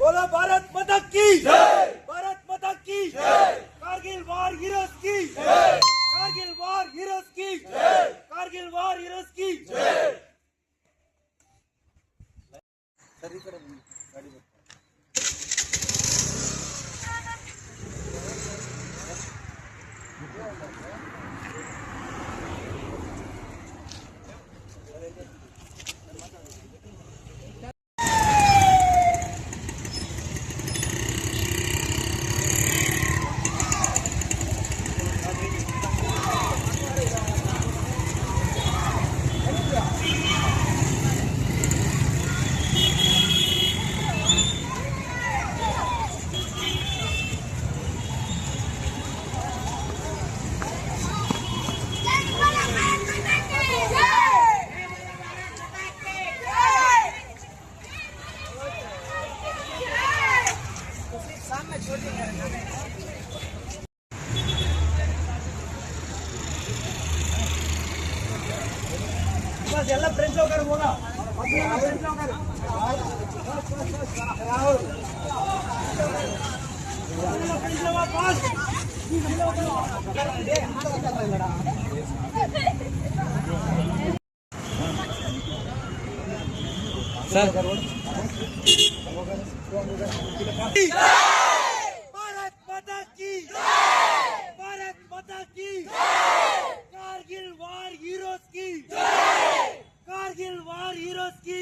बोलो भारत माता की जय, भारत माता की जय, कारगिल वार हीरोज की जय, कारगिल वार हीरोज की जय, कारगिल वार हीरोज की जय। ಎಲ್ಲ ಫ್ರೆಂಡ್ಸ್ ಹೋಗಾರ ಹೋಗ ಫ್ರೆಂಡ್ಸ್ ಹೋಗಾರ ರಾಹುಲ್ ಫ್ರೆಂಡ್ಸ್ ಹೋಗ ಪಾಸ್ सर भारत माता की भारत माता की कारगिल वार हीरोज की कारगिल वार हीरोज की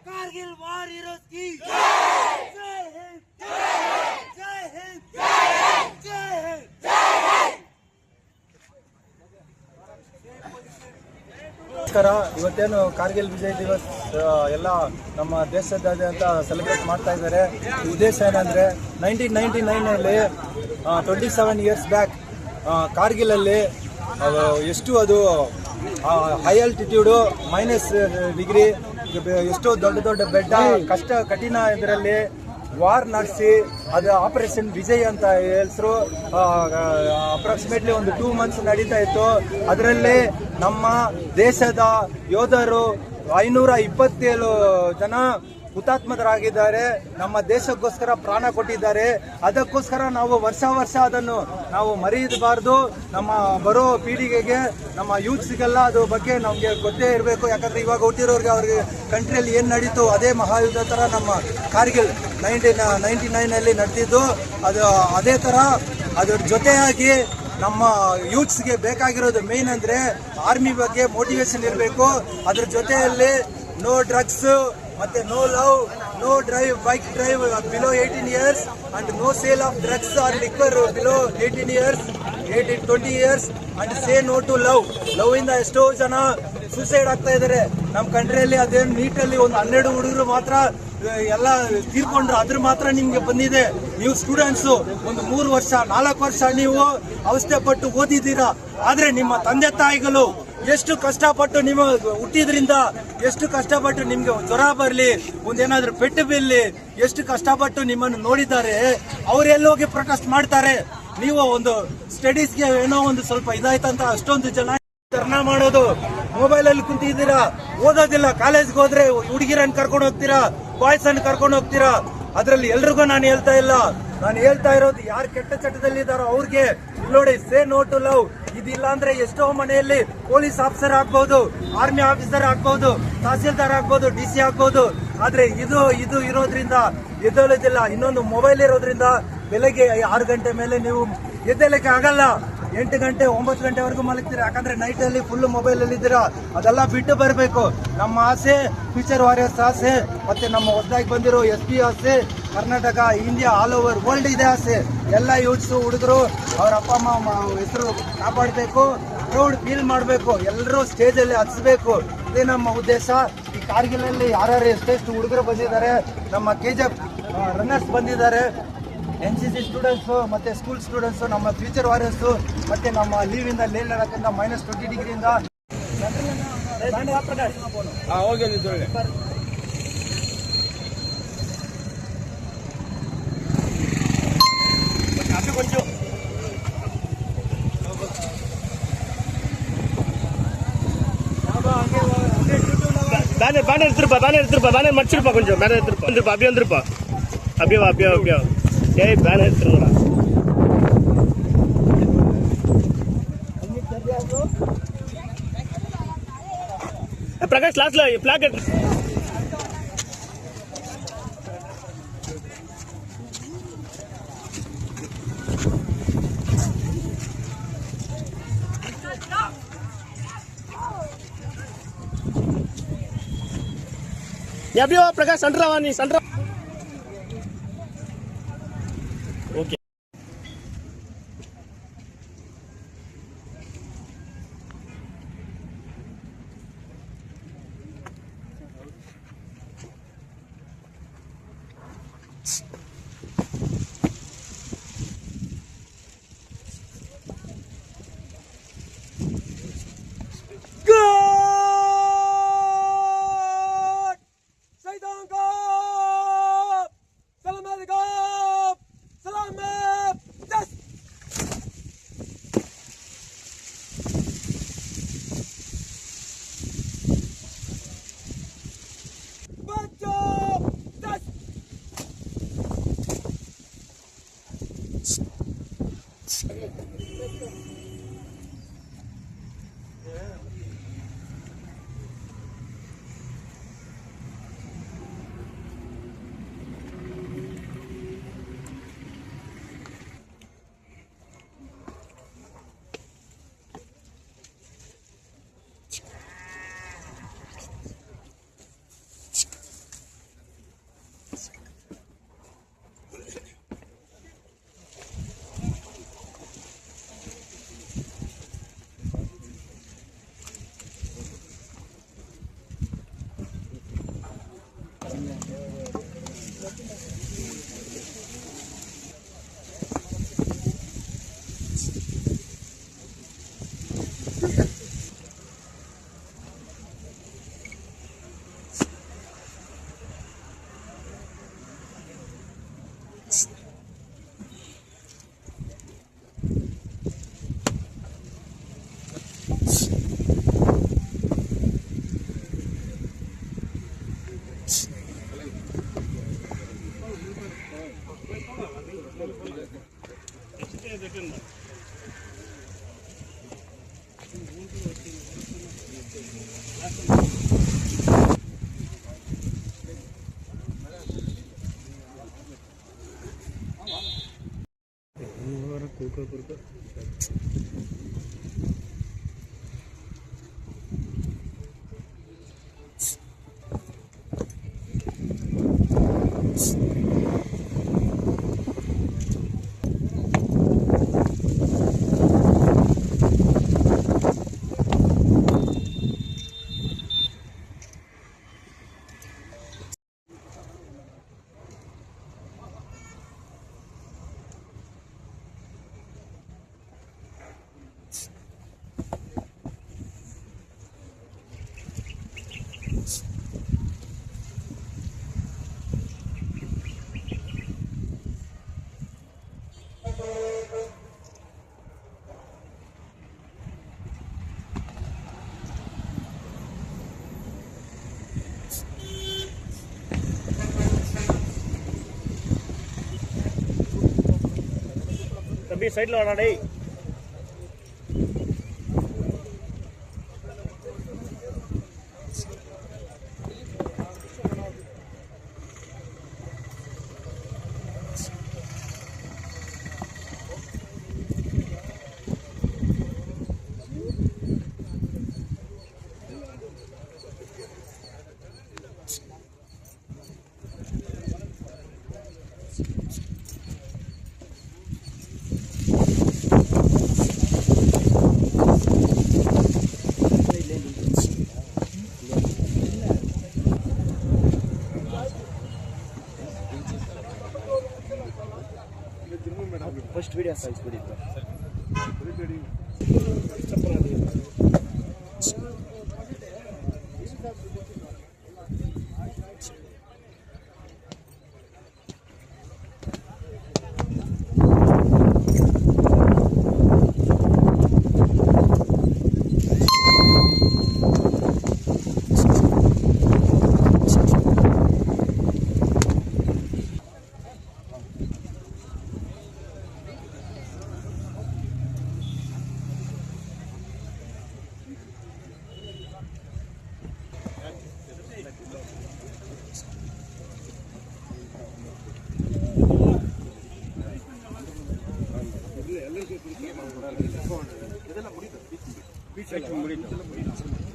कारगिल वार हीरोज की जय हिंद जय हिंद जय हिंद। ನಮಸ್ಕಾರ. ಇವತ್ತೇನು ಕಾರ್ಗಿಲ್ ವಿಜಯ್ ದಿವಸ್ ಎಲ್ಲ ನಮ್ಮ ದೇಶದಾದ್ಯಂತ ಸೆಲೆಬ್ರೇಟ್ ಮಾಡ್ತಾ ಇದ್ದಾರೆ. ಉದ್ದೇಶ ಏನಂದರೆ 1999ನಲ್ಲಿ 27 ಇಯರ್ಸ್ ಬ್ಯಾಕ್ ಕಾರ್ಗಿಲಲ್ಲಿ ಎಷ್ಟು ಅದು ಹೈ ಆಲ್ಟಿಟ್ಯೂಡು -ಡಿಗ್ರಿ ಎಷ್ಟೋ ದೊಡ್ಡ ದೊಡ್ಡ ಬೆಟ್ಟ ಕಷ್ಟ ಕಠಿಣ ಇದರಲ್ಲಿ ವಾರ್ ನಡೆಸಿ ಅದು ಆಪರೇಷನ್ ವಿಜಯ್ ಅಂತ ಹೆಸರು. ಅಪ್ರಾಕ್ಸಿಮೇಟ್ಲಿ ಒಂದು 2 ಮಂತ್ಸ್ ನಡೀತಾ ಇತ್ತು. ಅದರಲ್ಲಿ ನಮ್ಮ ದೇಶದ ಯೋಧರು 527 ಜನ ಹುತಾತ್ಮರಾಗಿದ್ದಾರೆ. ನಮ್ಮ ದೇಶಕ್ಕೋಸ್ಕರ ಪ್ರಾಣ ಕೊಟ್ಟಿದ್ದಾರೆ. ಅದಕ್ಕೋಸ್ಕರ ನಾವು ವರ್ಷ ಅದನ್ನು ನಾವು ಮರೆಯಬಾರ್ದು. ನಮ್ಮ ಬರೋ ಪೀಳಿಗೆಗೆ ನಮ್ಮ ಯೂತ್ಸ್ಗೆಲ್ಲ ಅದು ಬಗ್ಗೆ ನಮಗೆ ಗೊತ್ತೇ ಇರಬೇಕು. ಯಾಕಂದರೆ ಇವಾಗ ಹುಟ್ಟಿರೋರಿಗೆ ಅವ್ರಿಗೆ ಕಂಟ್ರಿಯಲ್ಲಿ ಏನು ನಡೀತು ಅದೇ ಮಹಾಯುದ್ಧ ಥರ ನಮ್ಮ ಕಾರ್ಗಿಲ್ 1999ನಲ್ಲಿ ನಡೆದಿದ್ದು. ಅದು ಅದೇ ಥರ ಅದ್ರ ಜೊತೆಯಾಗಿ ನಮ್ಮ ಯೂತ್ಸ್ಗೆ ಬೇಕಾಗಿರೋದು ಮೇನ್ ಅಂದರೆ ಆರ್ಮಿ ಬಗ್ಗೆ ಮೋಟಿವೇಶನ್ ಇರಬೇಕು. ಅದ್ರ ಜೊತೆಯಲ್ಲಿ ನೋ ಡ್ರಗ್ಸ್ ಮತ್ತೆ no love, no bike drive below 18 years and no sale of drugs or liquor below 18 years 20 years and say no to love ಇಂದ ಎಷ್ಟೋ ಜನ ಸೂಸೈಡ್ ಆಗ್ತಾ ಇದ್ದಾರೆ ನಮ್ಮ ಕಂಟ್ರಿಯಲ್ಲಿ. ಅದೇನು ನೀಟಲ್ಲಿ ಒಂದು 12 ಹುಡುಗರು ಮಾತ್ರ ಎಲ್ಲ ತೀರ್ಕೊಂಡ್ರು, ಅದ್ರ ಮಾತ್ರ ನಿಮ್ಗೆ ಬಂದಿದೆ. ನೀವು ಸ್ಟೂಡೆಂಟ್ಸು ಒಂದು 3 ವರ್ಷ 4 ವರ್ಷ ನೀವು ಅವಸ್ಥೆ ಪಟ್ಟು ಓದಿದ್ದೀರಾ. ಆದ್ರೆ ನಿಮ್ಮ ತಂದೆ ತಾಯಿಗಳು ಎಷ್ಟು ಕಷ್ಟಪಟ್ಟು ನಿಮ್ಮ ಹುಟ್ಟಿದ್ರಿಂದ ಎಷ್ಟು ಕಷ್ಟಪಟ್ಟು ನಿಮ್ಗೆ ಜ್ವರ ಬರಲಿ, ಒಂದೇನಾದ್ರೂ ಪೆಟ್ಟು ಬೀಳಲಿ, ಎಷ್ಟು ಕಷ್ಟಪಟ್ಟು ನಿಮ್ಮನ್ನು ನೋಡಿದ್ದಾರೆ. ಅವರೆಲ್ಲೋಗಿ ಪ್ರೊಟೆಸ್ಟ್ ಮಾಡ್ತಾರೆ. ನೀವು ಒಂದು ಸ್ಟಡೀಸ್ಗೆ ಏನೋ ಒಂದು ಸ್ವಲ್ಪ ಇದಾಯ್ತಂತ ಅಷ್ಟೊಂದು ಜನ ಧರ್ನಾ ಮಾಡೋದು, ಮೊಬೈಲ್ ಅಲ್ಲಿ ಕುಂತಿದ್ದೀರಾ, ಓದೋದಿಲ್ಲ. ಕಾಲೇಜ್ಗೆ ಹೋದ್ರೆ ಹುಡುಗಿರನ್ನು ಕರ್ಕೊಂಡು ಹೋಗ್ತೀರಾ, ಬಾಯ್ಸ್ ಅನ್ನು ಕರ್ಕೊಂಡು ಹೋಗ್ತೀರಾ. ಅದ್ರಲ್ಲಿ ಎಲ್ರಿಗೂ ನಾನು ಹೇಳ್ತಾ ಇಲ್ಲ, ನಾನು ಹೇಳ್ತಾ ಇರೋದು ಯಾರು ಕೆಟ್ಟ ಚಟದಲ್ಲಿದ್ದಾರೋ ಅವ್ರಿಗೆ. ನೋಡಿ, ಸೇ ನೋ ಟು ಲವ್. ಇದಿಲ್ಲ ಅಂದ್ರೆ ಎಷ್ಟೋ ಮನೆಯಲ್ಲಿ ಪೊಲೀಸ್ ಆಫೀಸರ್ ಆಗ್ಬಹುದು, ಆರ್ಮಿ ಆಫೀಸರ್ ಆಗ್ಬಹುದು, ತಹಸೀಲ್ದಾರ್ ಆಗ್ಬಹುದು, DC ಆಗ್ಬಹುದು. ಆದ್ರೆ ಇದು ಇರೋದ್ರಿಂದ ಎದ್ದೇಳೋದಿಲ್ಲ. ಇನ್ನೊಂದು ಮೊಬೈಲ್ ಇರೋದ್ರಿಂದ ಬೆಳಗ್ಗೆ 6 ಗಂಟೆ ಮೇಲೆ ನೀವು ಎದ್ದೇಳಕ್ಕೆ ಆಗಲ್ಲ. 8 ಗಂಟೆ 9 ಗಂಟೆವರೆಗೂ ಮಲಗ್ತೀರಾ. ಯಾಕಂದ್ರೆ ನೈಟ್ ಅಲ್ಲಿ ಫುಲ್ ಮೊಬೈಲ್ ಅಲ್ಲಿ ಇದ್ದೀರಾ. ಅದೆಲ್ಲ ಬಿಟ್ಟು ಬರಬೇಕು. ನಮ್ಮ ಆಸೆ ಫ್ಯೂಚರ್ ವಾರಿಯರ್ಸ್ ಆಸೆ, ಮತ್ತೆ ನಮ್ಮ ಹೊಸದಾಗಿ ಬಂದಿರೋ SP ಆಸೆ, Karnataka, India, all over world ಇದೆ ಆಸೆ. ಎಲ್ಲ ಯೂತ್ಸ್ ಹುಡುಗರು ಅವ್ರ ಅಪ್ಪ ಅಮ್ಮ ಹೆಸರು ಕಾಪಾಡಬೇಕು, ಪ್ರೌಡ್ ಫೀಲ್ ಮಾಡಬೇಕು, ಎಲ್ಲರೂ ಸ್ಟೇಜ್ ಅಲ್ಲಿ ಹಚ್ಬೇಕು. ಇದೇ ನಮ್ಮ ಉದ್ದೇಶ. ಈ ಕಾರ್ಗಿಲಲ್ಲಿ ಯಾರ್ಯಾರು ಎಷ್ಟೆಷ್ಟು ಹುಡುಗರು ಬಂದಿದ್ದಾರೆ, ನಮ್ಮ KGF ರನ್ನರ್ಸ್ ಬಂದಿದ್ದಾರೆ, NCC ಸ್ಟೂಡೆಂಟ್ಸು ಮತ್ತೆ ಸ್ಕೂಲ್ ಸ್ಟೂಡೆಂಟ್ಸು, ನಮ್ಮ ಫ್ಯೂಚರ್ ವಾರಿಯರ್ಸು, ಮತ್ತೆ ನಮ್ಮ ಲೀವ್ ಇಂದ ಲೇಲಾಡಕ್ಕಿಂತ -20 ಡಿಗ್ರಿಯಿಂದ కొంచెం ಬ್ಯಾನರ್ ಎತ್ತಿರಪ್ಪ, ಬ್ಯಾನರ್ ಮರ್ಚಿರಪ್ಪ, ಕೊಂಚ ಬ್ಯಾನರ್ ಎತ್ತಿರಪ್ಪ, ಅಭಿ ಅಂದ್ರಪ್ಪ. அப்படியே வா அப்படியே அப்படியே டேய் பேன் எடுத்துருங்கடா. பிரகாஷ் லாஸ்ட்ல பிளாக் எடுத்து நீ அப்படியே வா பிரகாஷ் சென்டரா வா நீ சென்டரா. ஓகே தம்பி சைடில் வாடா டேய். ಫಸ್ಟ್ ವಿಡಿಯೋ ಕಳಿಸ್ಬಿಡಿ ಮುಗೀತು